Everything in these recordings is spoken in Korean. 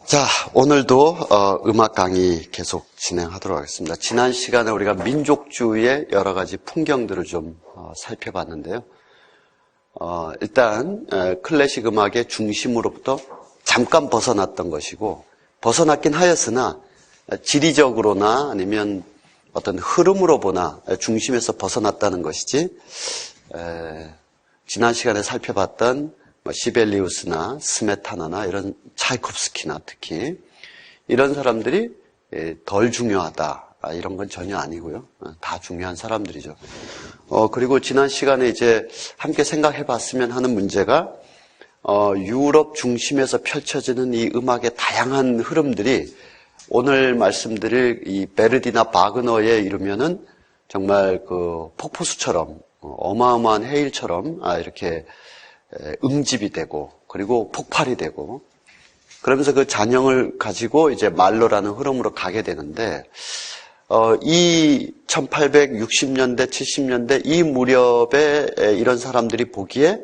자, 오늘도 음악 강의 계속 진행하도록 하겠습니다. 지난 시간에 우리가 민족주의의 여러 가지 풍경들을 좀 살펴봤는데요. 일단 클래식 음악의 중심으로부터 잠깐 벗어났던 것이고, 벗어났긴 하였으나 지리적으로나 아니면 어떤 흐름으로 보나 중심에서 벗어났다는 것이지, 지난 시간에 살펴봤던 시벨리우스나 스메타나나 이런 차이콥스키나 특히 이런 사람들이 덜 중요하다, 이런 건 전혀 아니고요. 다 중요한 사람들이죠. 그리고 지난 시간에 이제 함께 생각해 봤으면 하는 문제가 유럽 중심에서 펼쳐지는 이 음악의 다양한 흐름들이 오늘 말씀드릴 이 베르디나 바그너에 이르면은 정말 그 폭포수처럼 어마어마한 해일처럼 이렇게 응집이 되고 그리고 폭발이 되고 그러면서 그 잔영을 가지고 이제 말로라는 흐름으로 가게 되는데 이 1860년대 70년대 이 무렵에 이런 사람들이 보기에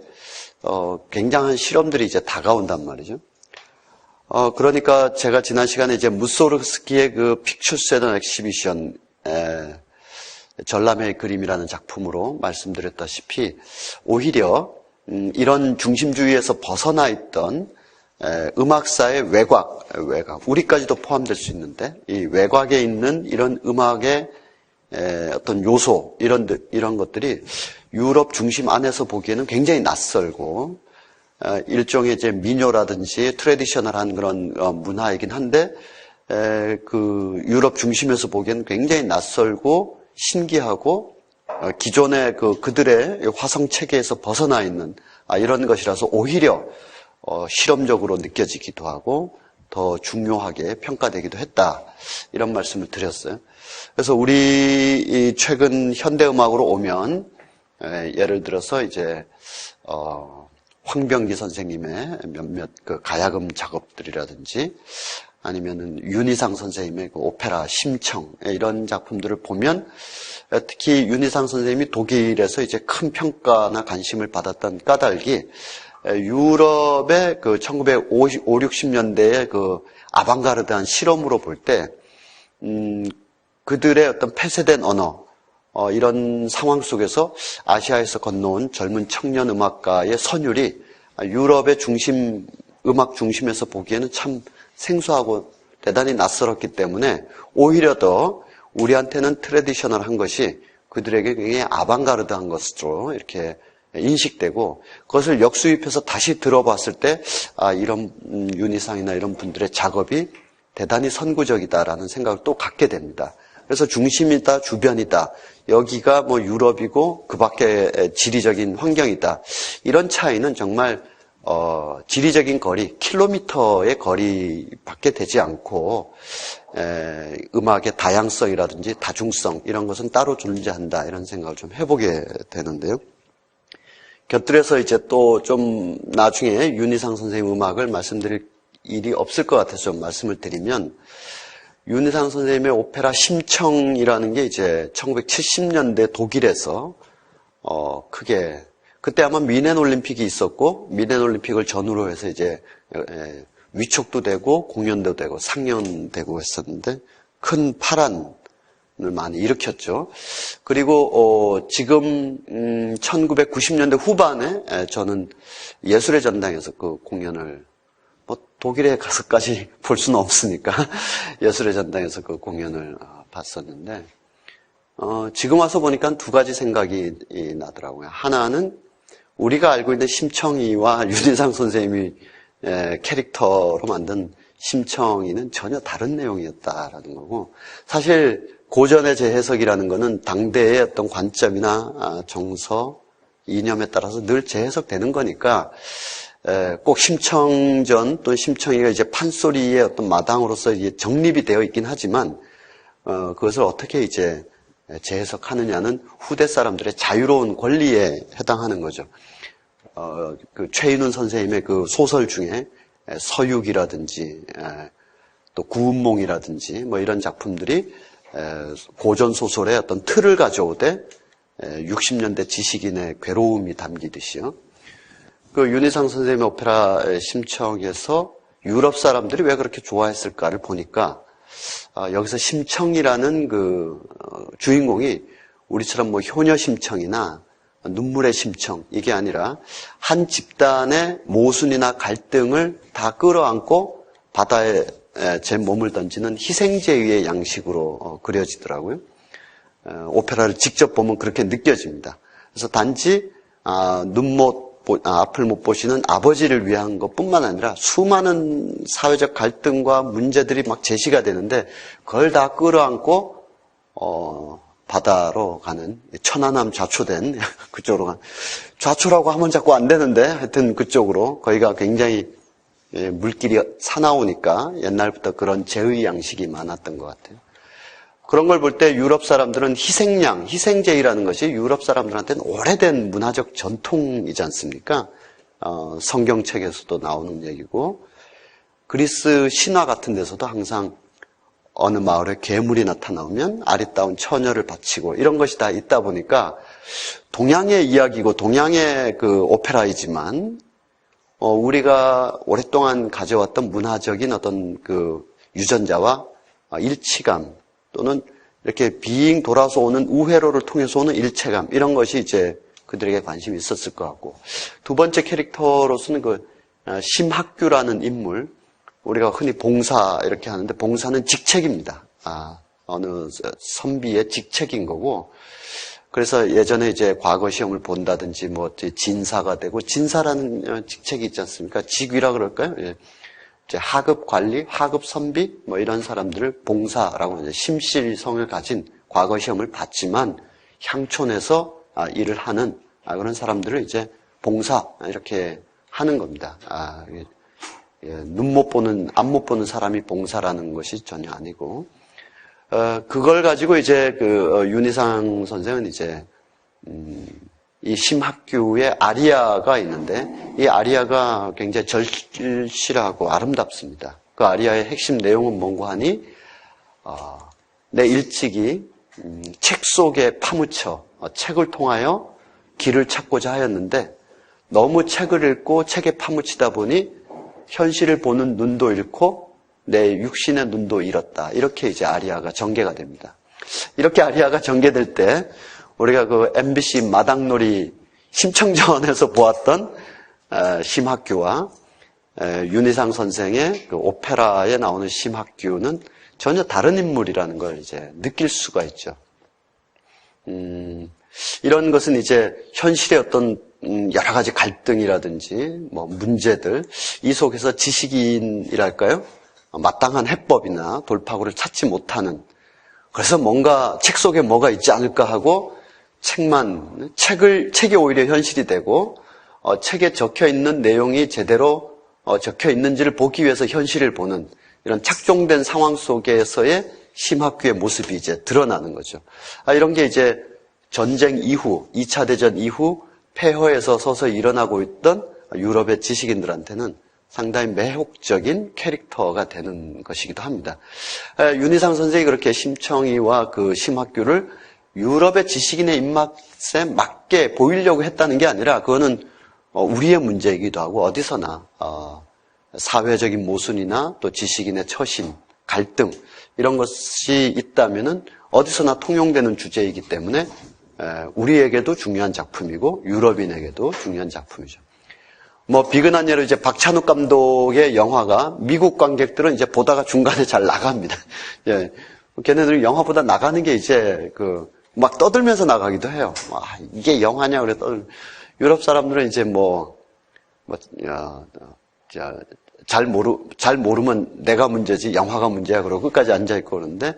굉장한 실험들이 이제 다가온단 말이죠. 그러니까 제가 지난 시간에 이제 무소르스키의 그 픽처스 앤 엑시비션 전람회의 그림이라는 작품으로 말씀드렸다시피 오히려 이런 중심주의에서 벗어나 있던 음악사의 외곽, 우리까지도 포함될 수 있는데 이 외곽에 있는 이런 음악의 어떤 요소, 이런 것들이 유럽 중심 안에서 보기에는 굉장히 낯설고 일종의 이제 민요라든지 트래디셔널한 그런 문화이긴 한데 그 유럽 중심에서 보기에는 굉장히 낯설고 신기하고 기존의 그들의 화성 체계에서 벗어나 있는 이런 것이라서 오히려 실험적으로 느껴지기도 하고 더 중요하게 평가되기도 했다, 이런 말씀을 드렸어요. 그래서 우리 최근 현대음악으로 오면 예를 들어서 이제 황병기 선생님의 몇몇 그 가야금 작업들이라든지 아니면은 윤희상 선생님의 그 오페라 심청 이런 작품들을 보면 특히 윤희상 선생님이 독일에서 이제 큰 평가나 관심을 받았던 까닭이 유럽의 그 1950, 60년대의 그 아방가르드한 실험으로 볼 때 그들의 어떤 폐쇄된 언어 이런 상황 속에서 아시아에서 건너온 젊은 청년 음악가의 선율이 유럽의 중심 음악 중심에서 보기에는 참 생소하고 대단히 낯설었기 때문에 오히려 더 우리한테는 트래디셔널한 것이 그들에게 굉장히 아방가르드한 것으로 이렇게 인식되고 그것을 역수입해서 다시 들어봤을 때 이런 윤희상이나 이런 분들의 작업이 대단히 선구적이다라는 생각을 또 갖게 됩니다. 그래서 중심이다, 주변이다, 여기가 뭐 유럽이고 그 밖에 지리적인 환경이다, 이런 차이는 정말 지리적인 거리, 킬로미터의 거리밖에 되지 않고 음악의 다양성이라든지 다중성 이런 것은 따로 존재한다, 이런 생각을 좀 해보게 되는데요. 곁들여서 이제 또 좀 나중에 윤희상 선생님 음악을 말씀드릴 일이 없을 것 같아서 좀 말씀을 드리면, 윤희상 선생님의 오페라 심청이라는 게 이제 1970년대 독일에서 크게, 그때 아마 미넨 올림픽이 있었고 미넨 올림픽을 전후로 해서 이제 위촉도 되고 공연도 되고 상연되고 했었는데 큰 파란을 많이 일으켰죠. 그리고 지금 1990년대 후반에 저는 예술의 전당에서 그 공연을 독일에 가서까지 볼 수는 없으니까 예술의 전당에서 그 공연을 봤었는데 지금 와서 보니까 두 가지 생각이 나더라고요. 하나는 우리가 알고 있는 심청이와 윤희상 선생님이 캐릭터로 만든 심청이는 전혀 다른 내용이었다라는 거고, 사실 고전의 재해석이라는 거는 당대의 어떤 관점이나 정서, 이념에 따라서 늘 재해석되는 거니까 꼭 심청전 또는 심청이가 이제 판소리의 어떤 마당으로서 이제 정립이 되어 있긴 하지만 그것을 어떻게 이제 재해석하느냐는 후대 사람들의 자유로운 권리에 해당하는 거죠. 그 최인훈 선생님의 그 소설 중에 서육이라든지 또 구운몽이라든지 뭐 이런 작품들이 고전 소설의 어떤 틀을 가져오되 60년대 지식인의 괴로움이 담기듯이요. 그 윤희상 선생님의 오페라 심청에서 유럽 사람들이 왜 그렇게 좋아했을까를 보니까 여기서 심청이라는 주인공이 우리처럼 효녀 심청이나 눈물의 심청 이게 아니라 한 집단의 모순이나 갈등을 다 끌어안고 바다에 제 몸을 던지는 희생제의 양식으로 그려지더라고요. 오페라를 직접 보면 그렇게 느껴집니다. 그래서 단지 앞을 못 보시는 아버지를 위한 것뿐만 아니라 수많은 사회적 갈등과 문제들이 막 제시가 되는데 그걸 다 끌어안고 바다로 가는 천안함 좌초된 그쪽으로 간 좌초라고 하면 자꾸 안 되는데 하여튼 그쪽으로 거기가 굉장히 물길이 사나우니까 옛날부터 그런 제의 양식이 많았던 것 같아요. 그런 걸 볼 때 유럽 사람들은 희생양, 희생제의라는 것이 유럽 사람들한테는 오래된 문화적 전통이지 않습니까? 성경책에서도 나오는 얘기고 그리스 신화 같은 데서도 항상 어느 마을에 괴물이 나타나오면 아리따운 처녀를 바치고 이런 것이 다 있다 보니까 동양의 이야기고 동양의 오페라이지만 우리가 오랫동안 가져왔던 문화적인 어떤 유전자와 일치감 또는 이렇게 빙 돌아서 오는 우회로를 통해서 오는 일체감 이런 것이 이제 그들에게 관심이 있었을 것 같고 두 번째 캐릭터로서는 심학규라는 인물 우리가 흔히 봉사 이렇게 하는데 봉사는 직책입니다. 어느 선비의 직책인 거고 그래서 예전에 이제 과거 시험을 본다든지 진사가 되고 진사라는 직책이 있지 않습니까? 직위라 그럴까요? 예. 이제 하급 관리, 하급 선비 이런 사람들을 봉사라고 하죠. 심실성을 가진 과거 시험을 봤지만 향촌에서 일을 하는 그런 사람들을 이제 봉사 이렇게 하는 겁니다. 눈 못 보는, 앞 못 보는 사람이 봉사라는 것이 전혀 아니고, 그걸 가지고 이제 윤희상 선생은 이제, 이 심학규의 아리아가 있는데, 이 아리아가 굉장히 절실하고 아름답습니다. 그 아리아의 핵심 내용은 뭔고 하니, 내 일찍이 책 속에 파묻혀 책을 통하여 길을 찾고자 하였는데, 너무 책을 읽고 책에 파묻히다 보니, 현실을 보는 눈도 잃고 내 육신의 눈도 잃었다. 이렇게 이제 아리아가 전개가 됩니다. 이렇게 아리아가 전개될 때 우리가 MBC 마당놀이 심청전에서 보았던 심학규와 윤희상 선생의 오페라에 나오는 심학규는 전혀 다른 인물이라는 걸 이제 느낄 수가 있죠. 이런 것은 이제 현실의 어떤 여러 가지 갈등이라든지 문제들 이 속에서 지식인이랄까요? 마땅한 해법이나 돌파구를 찾지 못하는 그래서 뭔가 책 속에 뭐가 있지 않을까 하고 책이 오히려 현실이 되고 책에 적혀 있는 내용이 제대로 적혀 있는지를 보기 위해서 현실을 보는 이런 착종된 상황 속에서의 심학규의 모습이 이제 드러나는 거죠. 이런 게 이제 전쟁 이후 2차 대전 이후 폐허에서 서서히 일어나고 있던 유럽의 지식인들한테는 상당히 매혹적인 캐릭터가 되는 것이기도 합니다. 윤희상 선생이 그렇게 심청이와 심학규를 유럽의 지식인의 입맛에 맞게 보이려고 했다는 게 아니라 그거는 우리의 문제이기도 하고 어디서나 사회적인 모순이나 또 지식인의 처신, 갈등 이런 것이 있다면은 어디서나 통용되는 주제이기 때문에 우리에게도 중요한 작품이고 유럽인에게도 중요한 작품이죠. 비근한 예로 이제 박찬욱 감독의 영화가 미국 관객들은 이제 보다가 중간에 잘 나갑니다. 예. 걔네들은 영화보다 나가는 게 이제 막 떠들면서 나가기도 해요. 이게 영화냐 그래 유럽 사람들은 이제 잘 모르면 내가 문제지 영화가 문제야 그러고 끝까지 앉아있고 그러는데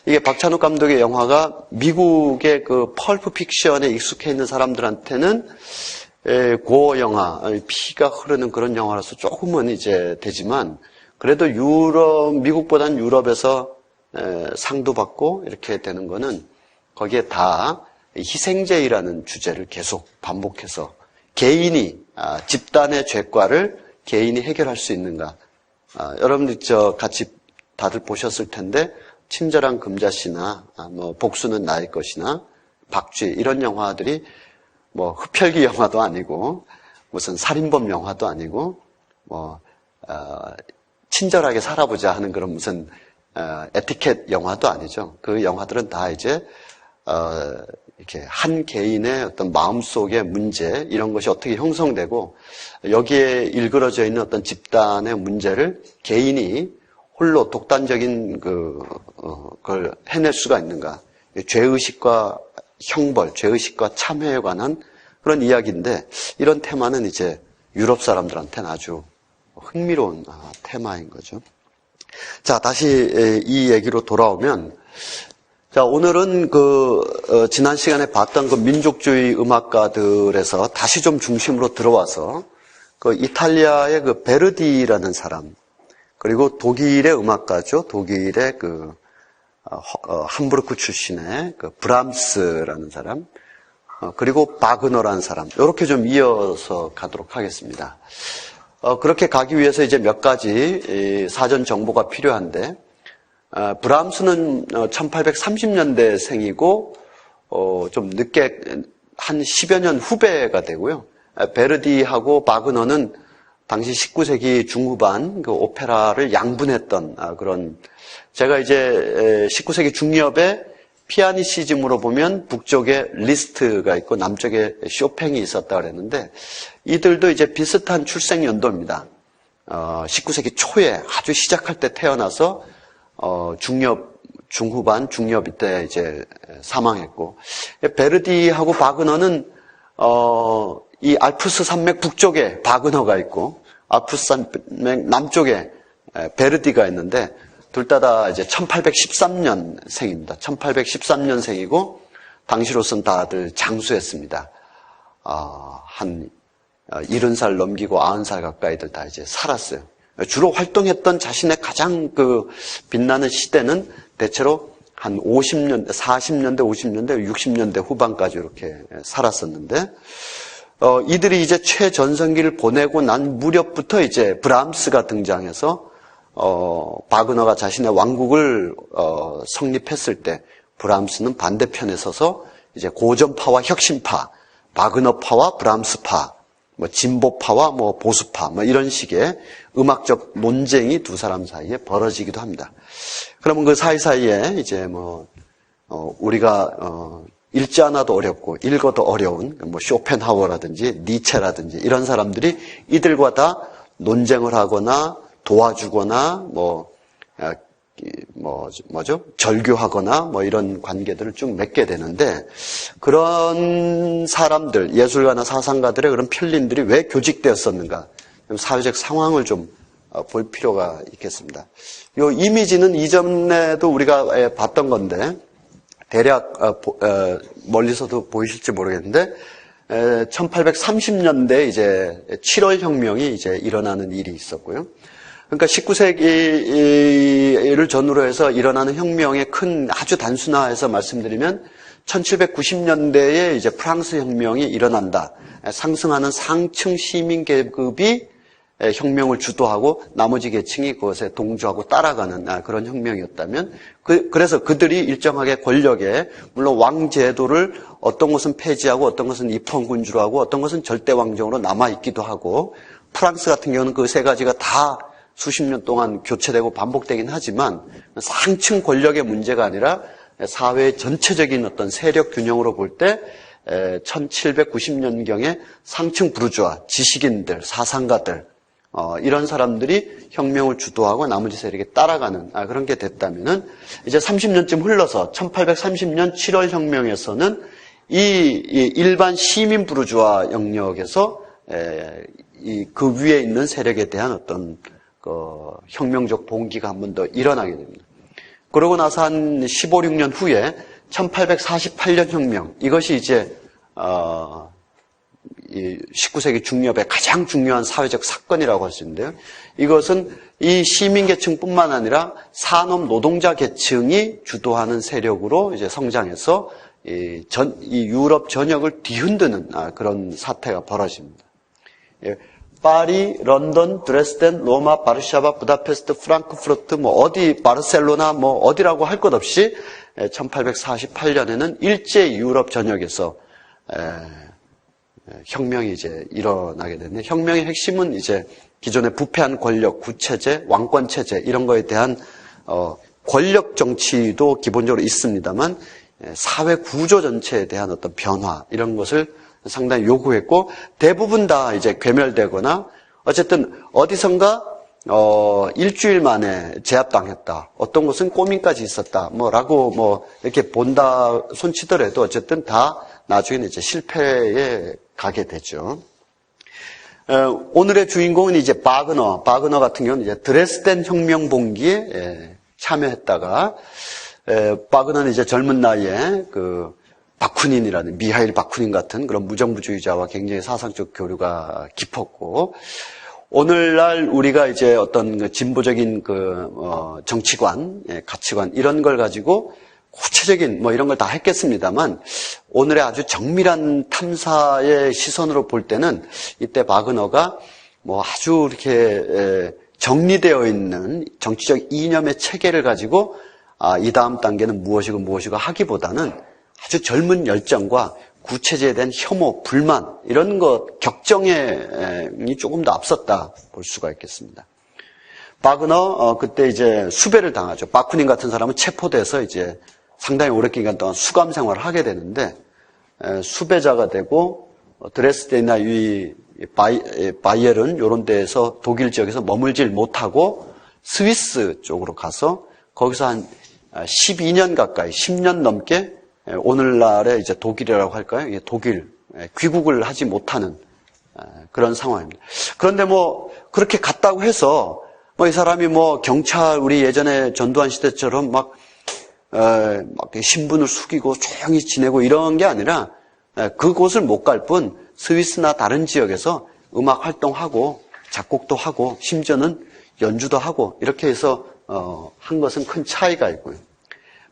이게 박찬욱 감독의 영화가 미국의 펄프 픽션에 익숙해 있는 사람들한테는 고어 영화, 피가 흐르는 그런 영화라서 조금은 이제 되지만 그래도 미국보단 유럽에서 상도 받고 이렇게 되는 거는 거기에 다 희생제의라는 주제를 계속 반복해서 개인이, 집단의 죄과를 개인이 해결할 수 있는가. 여러분들 같이 다들 보셨을 텐데, 친절한 금자씨나, 복수는 나의 것이나, 박쥐, 이런 영화들이 흡혈귀 영화도 아니고, 무슨 살인범 영화도 아니고, 친절하게 살아보자 하는 그런 무슨 에티켓 영화도 아니죠. 그 영화들은 다 이제 이렇게 한 개인의 어떤 마음속의 문제 이런 것이 어떻게 형성되고 여기에 일그러져 있는 어떤 집단의 문제를 개인이 홀로 독단적인 그걸 해낼 수가 있는가. 죄의식과 형벌, 죄의식과 참회에 관한 그런 이야기인데 이런 테마는 이제 유럽 사람들한테는 아주 흥미로운 테마인 거죠. 자, 다시 이 얘기로 돌아오면 자, 오늘은 지난 시간에 봤던 그 민족주의 음악가들에서 다시 좀 중심으로 들어와서 그 이탈리아의 그 베르디라는 사람, 그리고 독일의 음악가죠. 독일의 함부르크 출신의 그 브람스라는 사람, 그리고 바그너라는 사람, 이렇게 좀 이어서 가도록 하겠습니다. 그렇게 가기 위해서 이제 몇 가지 사전 정보가 필요한데, 브람스는 1830년대 생이고, 좀 늦게 한 10여 년 후배가 되고요. 베르디하고 바그너는 당시 19세기 중후반 그 오페라를 양분했던 그런, 제가 이제 19세기 중엽에 피아니시즘으로 보면 북쪽에 리스트가 있고 남쪽에 쇼팽이 있었다 그랬는데 이들도 이제 비슷한 출생 연도입니다. 19세기 초에 아주 시작할 때 태어나서 중후반, 중엽 때 이제 사망했고, 베르디하고 바그너는 이 알프스 산맥 북쪽에 바그너가 있고 알프스 산맥 남쪽에 베르디가 있는데 둘 다 이제 1813년생입니다. 1813년생이고 당시로선 다들 장수했습니다. 한 70살 넘기고 90살 가까이들 다 이제 살았어요. 주로 활동했던 자신의 가장 빛나는 시대는 대체로 한 50년대, 40년대, 50년대, 60년대 후반까지 이렇게 살았었는데, 이들이 이제 최전성기를 보내고 난 무렵부터 이제 브람스가 등장해서, 바그너가 자신의 왕국을, 성립했을 때, 브람스는 반대편에 서서 이제 고전파와 혁신파, 바그너파와 브람스파, 진보파와 보수파, 이런 식의 음악적 논쟁이 두 사람 사이에 벌어지기도 합니다. 그러면 그 사이사이에 이제 우리가, 읽지 않아도 어렵고 읽어도 어려운 쇼펜하우어라든지 니체라든지 이런 사람들이 이들과 다 논쟁을 하거나 도와주거나 절교하거나 이런 관계들을 쭉 맺게 되는데 그런 사람들, 예술가나 사상가들의 그런 편린들이 왜 교직되었었는가? 사회적 상황을 좀 볼 필요가 있겠습니다. 이 이미지는 이전에도 우리가 봤던 건데 대략 멀리서도 보이실지 모르겠는데 1830년대 이제 7월 혁명이 이제 일어나는 일이 있었고요. 그러니까 19세기를 전후로 해서 일어나는 혁명의 큰 아주 단순화해서 말씀드리면 1790년대에 이제 프랑스 혁명이 일어난다. 상승하는 상층 시민 계급이 혁명을 주도하고 나머지 계층이 그것에 동조하고 따라가는 그런 혁명이었다면 그래서 그들이 일정하게 권력에 물론 왕제도를 어떤 것은 폐지하고 어떤 것은 입헌군주로 하고 어떤 것은 절대왕정으로 남아있기도 하고 프랑스 같은 경우는 그 세 가지가 다 수십 년 동안 교체되고 반복되긴 하지만 상층 권력의 문제가 아니라 사회의 전체적인 어떤 세력 균형으로 볼 때 1790년경에 상층 부르주아, 지식인들, 사상가들 이런 사람들이 혁명을 주도하고 나머지 세력에 따라가는 그런 게 됐다면은 이제 30년쯤 흘러서 1830년 7월 혁명에서는 이 일반 시민 부르주아 영역에서 그 위에 있는 세력에 대한 어떤 혁명적 동기가 한 번 더 일어나게 됩니다. 그러고 나서 한 15, 16년 후에 1848년 혁명, 이것이 이제 19세기 중엽의 가장 중요한 사회적 사건이라고 할 수 있는데요. 이것은 이 시민계층뿐만 아니라 산업 노동자 계층이 주도하는 세력으로 이제 성장해서 이 유럽 전역을 뒤흔드는 그런 사태가 벌어집니다. 파리, 런던, 드레스덴, 로마, 바르샤바, 부다페스트, 프랑크푸르트, 어디, 바르셀로나, 어디라고 할 것 없이 1848년에는 일제 유럽 전역에서 혁명이 이제 일어나게 됐는데, 혁명의 핵심은 이제 기존의 부패한 권력, 구체제, 왕권체제 이런 거에 대한 권력 정치도 기본적으로 있습니다만 사회 구조 전체에 대한 어떤 변화 이런 것을 상당히 요구했고, 대부분 다 이제 괴멸되거나 어쨌든 어디선가 일주일 만에 제압당했다. 어떤 곳은 꼬민까지 있었다. 라고 이렇게 본다 손치더라도 어쨌든 다 나중에는 이제 실패에 가게 되죠. 오늘의 주인공은 이제 바그너 같은 경우는 이제 드레스덴 혁명 봉기에 참여했다가, 바그너는 이제 젊은 나이에 바쿠닌이라는 미하일 바쿠닌 같은 그런 무정부주의자와 굉장히 사상적 교류가 깊었고, 오늘날 우리가 이제 어떤 진보적인 정치관, 가치관 이런 걸 가지고 구체적인 이런 걸 다 했겠습니다만, 오늘의 아주 정밀한 탐사의 시선으로 볼 때는 이때 바그너가 아주 이렇게 정리되어 있는 정치적 이념의 체계를 가지고 이 다음 단계는 무엇이고 하기보다는 아주 젊은 열정과 구체제에 대한 혐오, 불만 이런 것 격정이 조금 더 앞섰다 볼 수가 있겠습니다. 바그너 그때 이제 수배를 당하죠. 바쿠닌 같은 사람은 체포돼서 이제 상당히 오랜 기간 동안 수감 생활을 하게 되는데, 수배자가 되고 드레스덴이나 바이에른 이런 데에서 독일 지역에서 머물질 못하고 스위스 쪽으로 가서 거기서 한 12년 가까이 10년 넘게 오늘날의 이제 독일이라고 할까요? 독일 귀국을 하지 못하는 그런 상황입니다. 그런데 그렇게 갔다고 해서 이 사람이 경찰 우리 예전에 전두환 시대처럼 막 신분을 숙이고 조용히 지내고 이런 게 아니라 그곳을 못 갈 뿐 스위스나 다른 지역에서 음악 활동하고 작곡도 하고 심지어는 연주도 하고 이렇게 해서 한 것은 큰 차이가 있고요.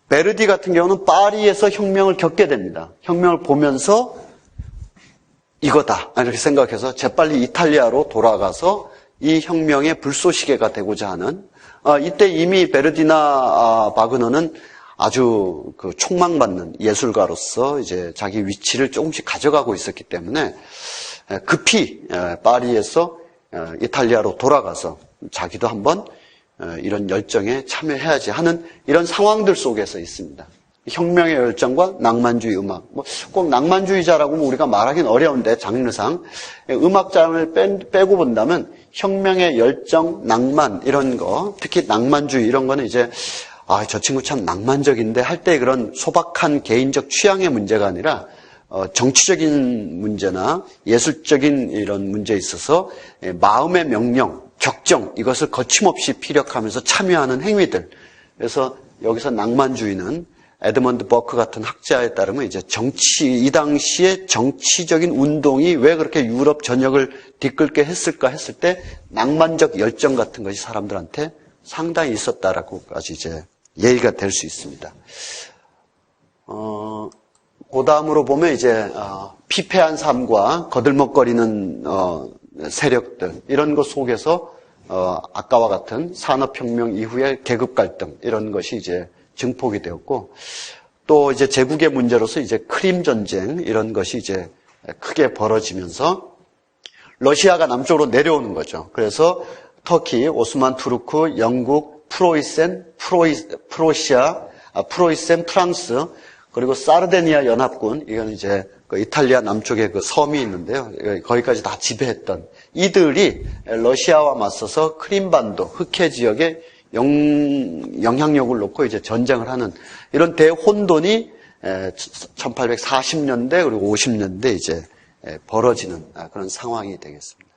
베르디 같은 경우는 파리에서 혁명을 겪게 됩니다. 혁명을 보면서 이거다 이렇게 생각해서 재빨리 이탈리아로 돌아가서 이 혁명의 불쏘시개가 되고자 하는, 이때 이미 베르디나 바그너는 아주 촉망받는 예술가로서 이제 자기 위치를 조금씩 가져가고 있었기 때문에 급히 파리에서 이탈리아로 돌아가서 자기도 한번 이런 열정에 참여해야지 하는 이런 상황들 속에서 있습니다. 혁명의 열정과 낭만주의 음악. 꼭 낭만주의자라고 우리가 말하기는 어려운데 장르상 음악장을 빼고 본다면 혁명의 열정, 낭만 이런 거, 특히 낭만주의 이런 거는 이제 저 친구 참 낭만적인데 할 때 그런 소박한 개인적 취향의 문제가 아니라 정치적인 문제나 예술적인 이런 문제에 있어서 마음의 명령, 격정 이것을 거침없이 피력하면서 참여하는 행위들. 그래서 여기서 낭만주의는 에드먼드 버크 같은 학자에 따르면 이제 이 당시에 정치적인 운동이 왜 그렇게 유럽 전역을 뒤끌게 했을까 했을 때 낭만적 열정 같은 것이 사람들한테 상당히 있었다라고까지 이제 얘기가 될 수 있습니다. 그 다음으로 보면 이제 피폐한 삶과 거들먹거리는 세력들 이런 것 속에서 아까와 같은 산업혁명 이후의 계급 갈등 이런 것이 이제 증폭이 되었고, 또 이제 제국의 문제로서 이제 크림 전쟁 이런 것이 이제 크게 벌어지면서 러시아가 남쪽으로 내려오는 거죠. 그래서 터키, 오스만 투르크, 영국, 프로이센, 프랑스, 그리고 사르데니아 연합군, 이건 이제 이탈리아 남쪽에 섬이 있는데요. 거기까지 다 지배했던 이들이 러시아와 맞서서 크림반도, 흑해 지역에 영향력을 놓고 이제 전쟁을 하는 이런 대혼돈이 1840년대 그리고 50년대 이제 벌어지는 그런 상황이 되겠습니다.